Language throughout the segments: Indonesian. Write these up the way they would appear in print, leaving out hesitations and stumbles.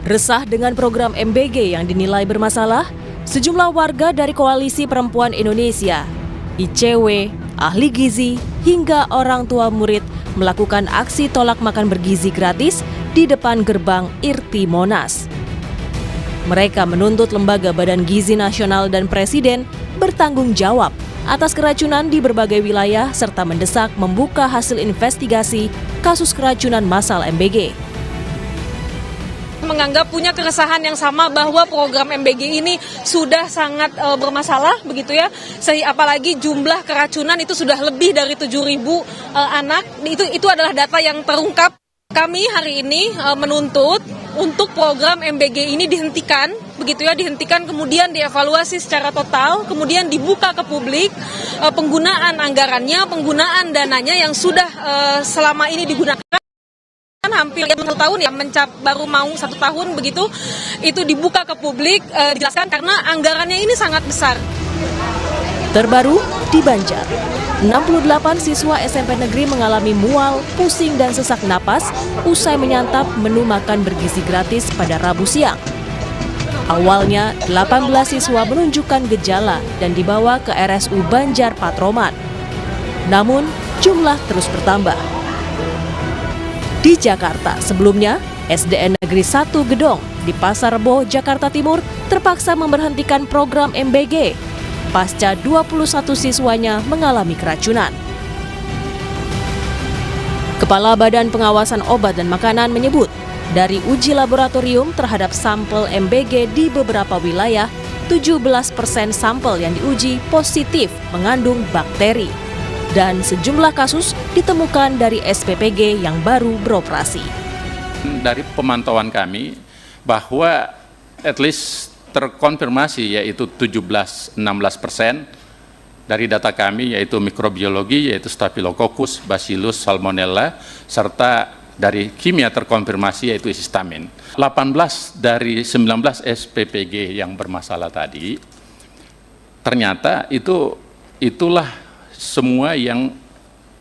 Resah dengan program MBG yang dinilai bermasalah, sejumlah warga dari Koalisi Perempuan Indonesia, ICW, ahli gizi, hingga orang tua murid melakukan aksi tolak makan bergizi gratis di depan gerbang IRTI Monas. Mereka menuntut Lembaga Badan Gizi Nasional dan Presiden bertanggung jawab atas keracunan di berbagai wilayah serta mendesak membuka hasil investigasi kasus keracunan massal MBG. Menganggap punya keresahan yang sama bahwa program MBG ini sudah sangat bermasalah begitu ya. Apalagi jumlah keracunan itu sudah lebih dari 7.000 anak. Itu adalah data yang terungkap. Kami hari ini menuntut untuk program MBG ini dihentikan, begitu ya, dihentikan kemudian dievaluasi secara total, kemudian dibuka ke publik penggunaan anggarannya, penggunaan dananya yang sudah selama ini digunakan hampir 1 tahun ya, baru mau 1 tahun begitu, itu dibuka ke publik, dijelaskan karena anggarannya ini sangat besar. Terbaru di Banjar, 68 siswa SMP negeri mengalami mual, pusing dan sesak napas usai menyantap menu makan bergizi gratis pada Rabu siang. Awalnya 18 siswa menunjukkan gejala dan dibawa ke RSU Banjar Patroman. Namun jumlah terus bertambah. Di Jakarta, sebelumnya, SDN Negeri 1 Gedong di Pasar Rebo, Jakarta Timur terpaksa memberhentikan program MBG pasca 21 siswanya mengalami keracunan. Kepala Badan Pengawasan Obat dan Makanan menyebut, dari uji laboratorium terhadap sampel MBG di beberapa wilayah, 17% sampel yang diuji positif mengandung bakteri. Dan sejumlah kasus ditemukan dari SPPG yang baru beroperasi. Dari pemantauan kami bahwa at least terkonfirmasi yaitu 17-16% dari data kami yaitu mikrobiologi yaitu Staphylococcus, Bacillus, Salmonella, serta dari kimia terkonfirmasi yaitu histamin. 18 dari 19 SPPG yang bermasalah tadi ternyata itulah semua yang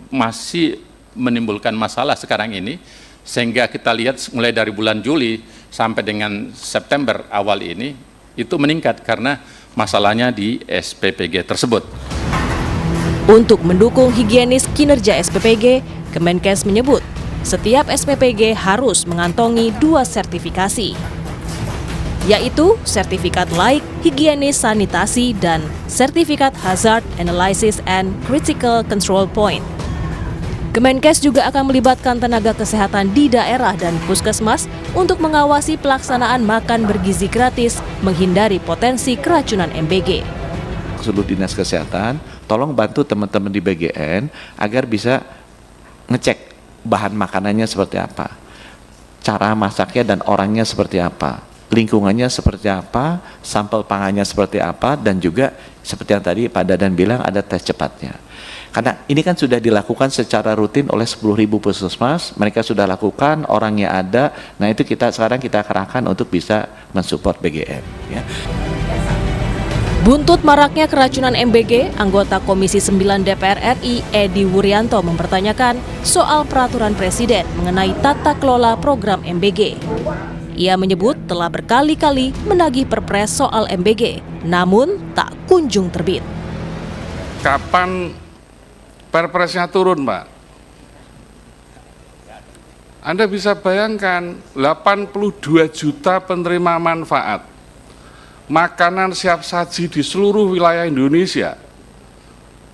masih menimbulkan masalah sekarang ini, sehingga kita lihat mulai dari bulan Juli sampai dengan September awal ini itu meningkat karena masalahnya di SPPG tersebut. Untuk mendukung higienis kinerja SPPG, Kemenkes menyebut setiap SPPG harus mengantongi 2 sertifikasi, yaitu sertifikat laik, higienis sanitasi, dan sertifikat Hazard Analysis and Critical Control Point. Kemenkes juga akan melibatkan tenaga kesehatan di daerah dan puskesmas untuk mengawasi pelaksanaan makan bergizi gratis, menghindari potensi keracunan MBG. Seluruh dinas kesehatan, tolong bantu teman-teman di BGN agar bisa ngecek bahan makanannya seperti apa, cara masaknya dan orangnya seperti apa, lingkungannya seperti apa, sampel pangannya seperti apa, dan juga seperti yang tadi Pak Dadan bilang ada tes cepatnya. Karena ini kan sudah dilakukan secara rutin oleh 10.000 puskesmas, mereka sudah lakukan, orangnya ada, nah itu sekarang kita kerahkan untuk bisa mensupport BGN. Ya. Buntut maraknya keracunan MBG, anggota Komisi 9 DPR RI Edi Wuryanto mempertanyakan soal peraturan Presiden mengenai tata kelola program MBG. Ia menyebut telah berkali-kali menagih perpres soal MBG, namun tak kunjung terbit. Kapan perpresnya turun, Pak? Anda bisa bayangkan 82 juta penerima manfaat makanan siap saji di seluruh wilayah Indonesia.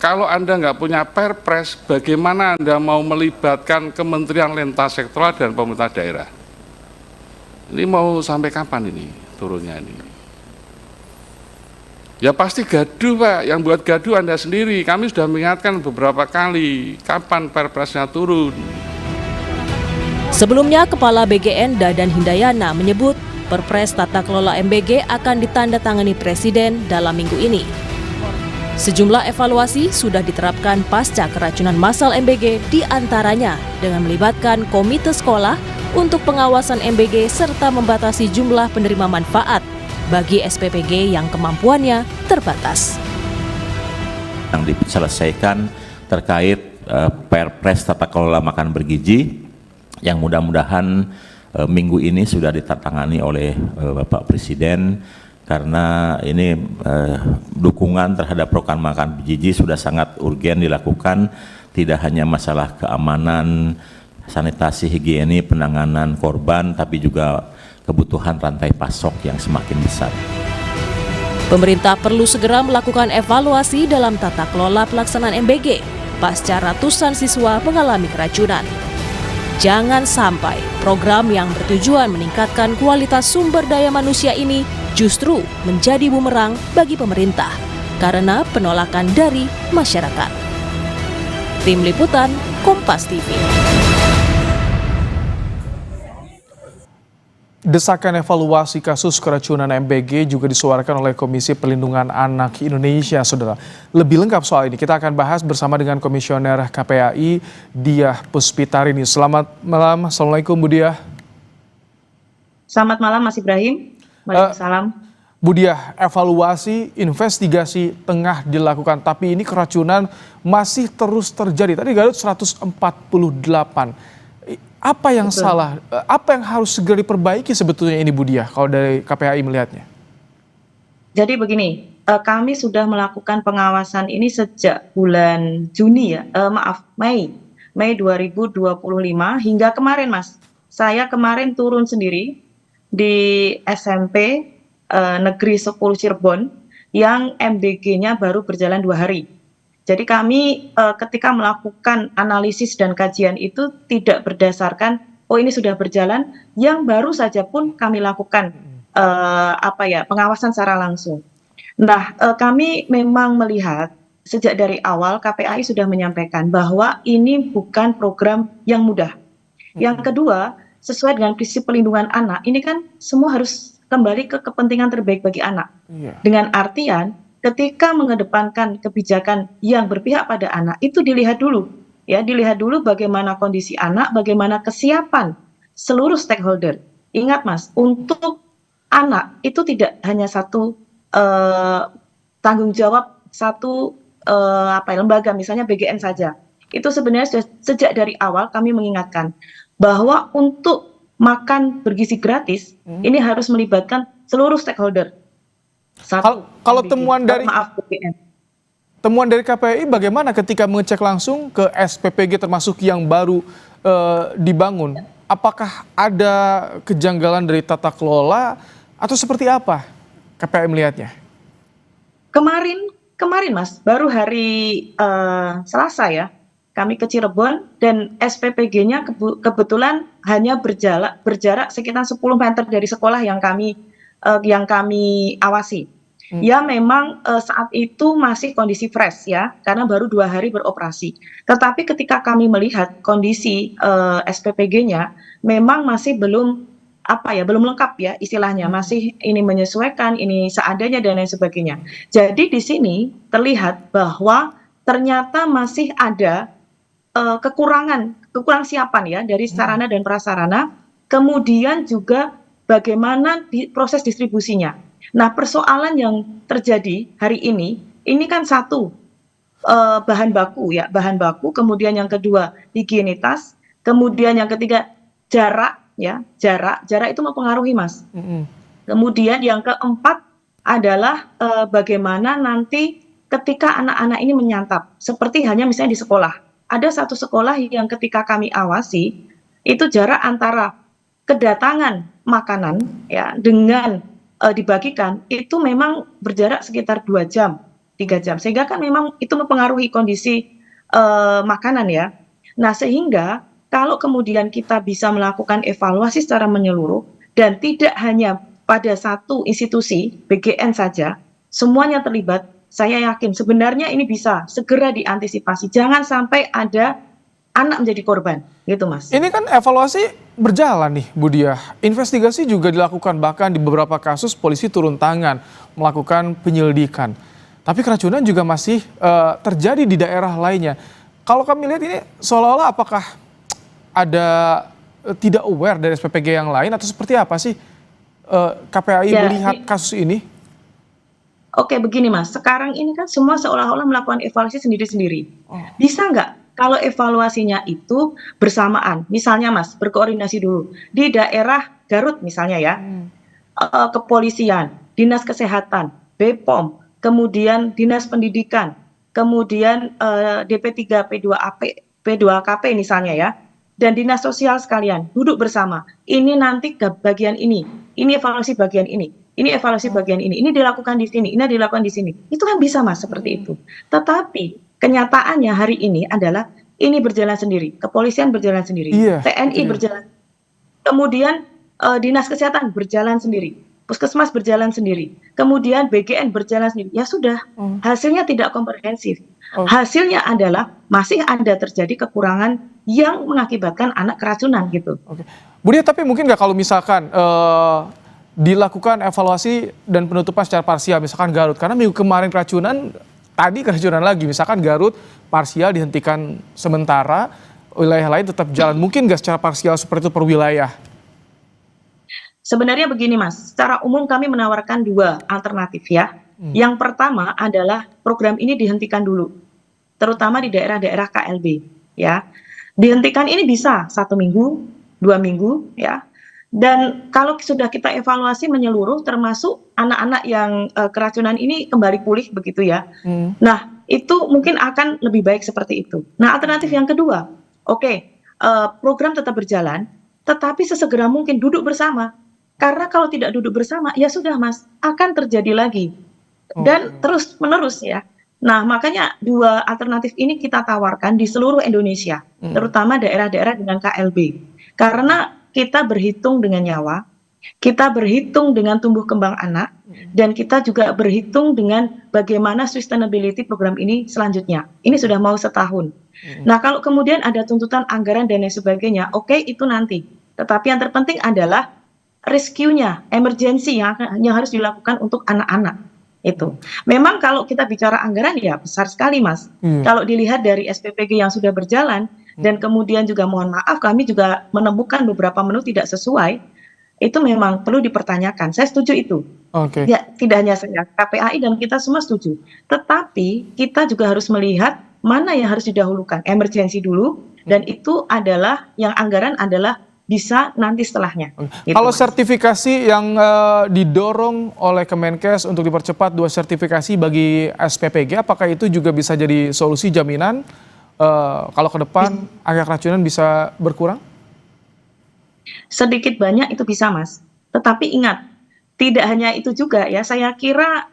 Kalau Anda nggak punya perpres, bagaimana Anda mau melibatkan kementerian lintas sektoral dan pemerintah daerah? Ini mau sampai kapan ini turunnya ini? Ya pasti gaduh, Pak. Yang buat gaduh Anda sendiri. Kami sudah mengingatkan beberapa kali, kapan perpresnya turun. Sebelumnya, Kepala BGN Dadan Hindayana menyebut Perpres Tata Kelola MBG akan ditandatangani Presiden dalam minggu ini. Sejumlah evaluasi sudah diterapkan pasca keracunan massal MBG, diantaranya dengan melibatkan komite sekolah untuk pengawasan MBG serta membatasi jumlah penerima manfaat bagi SPPG yang kemampuannya terbatas. Yang diselesaikan terkait Perpres Tata Kelola Makan Bergizi yang mudah-mudahan minggu ini sudah ditandatangani oleh Bapak Presiden, karena ini dukungan terhadap program makan bergizi sudah sangat urgen dilakukan, tidak hanya masalah keamanan, sanitasi, higiene, penanganan korban, tapi juga kebutuhan rantai pasok yang semakin besar. Pemerintah perlu segera melakukan evaluasi dalam tata kelola pelaksanaan MBG pasca ratusan siswa mengalami keracunan. Jangan sampai program yang bertujuan meningkatkan kualitas sumber daya manusia ini justru menjadi bumerang bagi pemerintah karena penolakan dari masyarakat. Tim Liputan, Kompas TV. Desakan evaluasi kasus keracunan MBG juga disuarakan oleh Komisi Perlindungan Anak Indonesia, Saudara. Lebih lengkap soal ini kita akan bahas bersama dengan Komisioner KPAI, Diah Puspitarini. Selamat malam, Assalamualaikum Bu Diah. Selamat malam Mas Ibrahim. Waalaikumsalam. Bu Diah, evaluasi, investigasi tengah dilakukan, tapi ini keracunan masih terus terjadi. Tadi Garut 148. Apa yang salah? Apa yang harus segera diperbaiki sebetulnya ini Bu Diah kalau dari KPAI melihatnya? Jadi begini, kami sudah melakukan pengawasan ini sejak bulan Juni Mei 2025 hingga kemarin Mas. Saya kemarin turun sendiri di SMP Negeri 10 Cirebon yang MBG-nya baru berjalan 2 hari. Jadi kami ketika melakukan analisis dan kajian itu tidak berdasarkan ini sudah berjalan, yang baru saja pun kami lakukan pengawasan secara langsung. Nah, kami memang melihat sejak dari awal KPAI sudah menyampaikan bahwa ini bukan program yang mudah. Yang kedua, sesuai dengan prinsip pelindungan anak, ini kan semua harus kembali ke kepentingan terbaik bagi anak. Dengan artian ketika mengedepankan kebijakan yang berpihak pada anak, itu dilihat dulu, ya, dilihat dulu bagaimana kondisi anak, bagaimana kesiapan seluruh stakeholder. Ingat Mas, untuk anak itu tidak hanya satu tanggung jawab satu lembaga, misalnya BGN saja. Itu sebenarnya sejak dari awal kami mengingatkan bahwa untuk makan bergizi gratis ini harus melibatkan seluruh stakeholder. Kalau temuan dari KPAI bagaimana ketika mengecek langsung ke SPPG termasuk yang baru dibangun? Apakah ada kejanggalan dari tata kelola atau seperti apa KPAI melihatnya? Kemarin Mas, baru hari Selasa ya, kami ke Cirebon dan SPPG-nya kebetulan hanya berjarak sekitar 10 meter dari sekolah yang kami awasi. Ya memang saat itu masih kondisi fresh ya, karena baru 2 hari beroperasi. Tetapi ketika kami melihat kondisi SPPG-nya memang masih belum lengkap ya istilahnya, masih ini menyesuaikan, ini seadanya dan lain sebagainya. Jadi di sini terlihat bahwa ternyata masih ada kekurangan siapan ya dari sarana dan prasarana, kemudian juga bagaimana proses distribusinya. Nah, persoalan yang terjadi hari ini kan satu, bahan baku, kemudian yang kedua higienitas, kemudian yang ketiga jarak itu mempengaruhi Mas. Kemudian yang keempat adalah bagaimana nanti ketika anak-anak ini menyantap, seperti hanya misalnya di sekolah. Ada satu sekolah yang ketika kami awasi, itu jarak antara kedatangan makanan ya dengan dibagikan itu memang berjarak sekitar 2 jam, 3 jam. Sehingga kan memang itu mempengaruhi kondisi makanan ya. Nah, sehingga kalau kemudian kita bisa melakukan evaluasi secara menyeluruh dan tidak hanya pada satu institusi BGN saja, semuanya terlibat, saya yakin sebenarnya ini bisa segera diantisipasi. Jangan sampai ada anak menjadi korban, gitu Mas. Ini kan evaluasi berjalan nih Bu Diah. Investigasi juga dilakukan, bahkan di beberapa kasus polisi turun tangan melakukan penyelidikan. Tapi keracunan juga masih terjadi di daerah lainnya. Kalau kami lihat ini seolah-olah apakah ada tidak aware dari SPPG yang lain atau seperti apa sih KPAI melihat kasus ini? Oke, begini Mas, sekarang ini kan semua seolah-olah melakukan evaluasi sendiri-sendiri. Bisa nggak Kalau evaluasinya itu bersamaan, misalnya Mas, berkoordinasi dulu di daerah Garut misalnya ya, kepolisian, dinas kesehatan, BPOM, kemudian dinas pendidikan, kemudian DP3, P2KP misalnya ya, dan dinas sosial sekalian duduk bersama. Ini nanti bagian ini evaluasi bagian ini evaluasi bagian ini dilakukan di sini, ini dilakukan di sini. Itu kan bisa Mas seperti itu. Tetapi kenyataannya hari ini adalah ini berjalan sendiri, kepolisian berjalan sendiri, TNI berjalan, kemudian dinas kesehatan berjalan sendiri, puskesmas berjalan sendiri, kemudian BGN berjalan sendiri. Ya sudah, hasilnya tidak komprehensif. Hasilnya adalah masih ada terjadi kekurangan yang mengakibatkan anak keracunan gitu. Oke. Bu Dia, tapi mungkin nggak kalau misalkan dilakukan evaluasi dan penutupan secara parsial, misalkan Garut, karena minggu kemarin keracunan, tadi keracunan lagi, misalkan Garut parsial dihentikan sementara, wilayah lain tetap jalan. Mungkin nggak secara parsial seperti itu per wilayah? Sebenarnya begini Mas, secara umum kami menawarkan 2 alternatif ya. Yang pertama adalah program ini dihentikan dulu, terutama di daerah-daerah KLB ya. Dihentikan ini bisa 1 minggu, 2 minggu ya. Dan kalau sudah kita evaluasi menyeluruh, termasuk anak-anak yang keracunan ini kembali pulih begitu ya. Nah, itu mungkin akan lebih baik seperti itu. Nah, alternatif yang kedua, program tetap berjalan, tetapi sesegera mungkin duduk bersama. Karena kalau tidak duduk bersama, ya sudah Mas, akan terjadi lagi. Dan terus menerus ya. Nah, makanya 2 alternatif ini kita tawarkan di seluruh Indonesia, terutama daerah-daerah dengan KLB. Karena kita berhitung dengan nyawa, kita berhitung dengan tumbuh kembang anak, dan kita juga berhitung dengan bagaimana sustainability program ini selanjutnya. Ini sudah mau setahun. Nah, kalau kemudian ada tuntutan anggaran dan lain sebagainya, itu nanti. Tetapi yang terpenting adalah rescue-nya, emergency yang harus dilakukan untuk anak-anak. Itu. Memang kalau kita bicara anggaran ya besar sekali Mas. Kalau dilihat dari SPPG yang sudah berjalan, dan kemudian juga mohon maaf kami juga menemukan beberapa menu tidak sesuai, itu memang perlu dipertanyakan. Saya setuju itu. Ya, tidak hanya saya, KPAI dan kita semua setuju. Tetapi kita juga harus melihat mana yang harus didahulukan, emergensi dulu, dan itu adalah yang anggaran adalah bisa nanti setelahnya. Gitu, kalau sertifikasi yang didorong oleh Kemenkes untuk dipercepat 2 sertifikasi bagi SPPG, apakah itu juga bisa jadi solusi jaminan kalau ke depan angka keracunan bisa berkurang? Sedikit banyak itu bisa Mas. Tetapi ingat, tidak hanya itu juga ya. Saya kira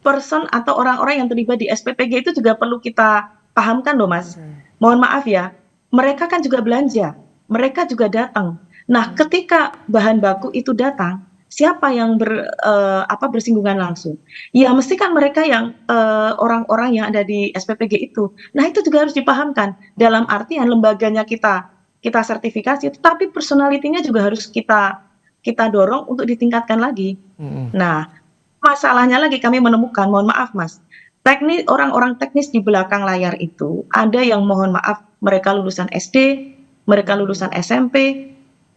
person atau orang-orang yang terlibat di SPPG itu juga perlu kita pahamkan loh Mas. Mohon maaf ya, mereka kan juga belanja, mereka juga datang. Nah, ketika bahan baku itu datang, siapa yang bersinggungan langsung? Ya mesti kan mereka yang orang-orang yang ada di SPPG itu. Nah, itu juga harus dipahamkan. Dalam artian lembaganya kita sertifikasi, tetapi personalitinya juga harus kita dorong untuk ditingkatkan lagi. Nah, masalahnya lagi kami menemukan, mohon maaf Mas, orang-orang teknis di belakang layar itu ada yang mohon maaf mereka lulusan SD, mereka lulusan SMP,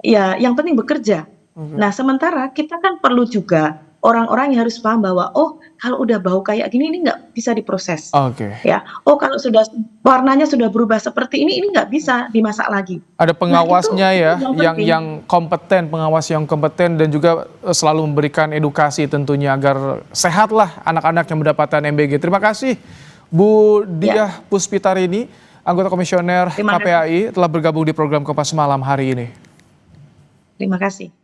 ya yang penting bekerja. Nah, sementara kita kan perlu juga orang-orang yang harus paham bahwa kalau udah bau kayak gini ini nggak bisa diproses. Ya, kalau sudah warnanya sudah berubah seperti ini nggak bisa dimasak lagi. Ada pengawasnya nah, yang kompeten, pengawas yang kompeten dan juga selalu memberikan edukasi tentunya agar sehatlah anak-anak yang mendapatkan MBG. Terima kasih Bu Diah Puspitarini, anggota komisioner KPAI telah bergabung di program Kompas Malam hari ini. Terima kasih.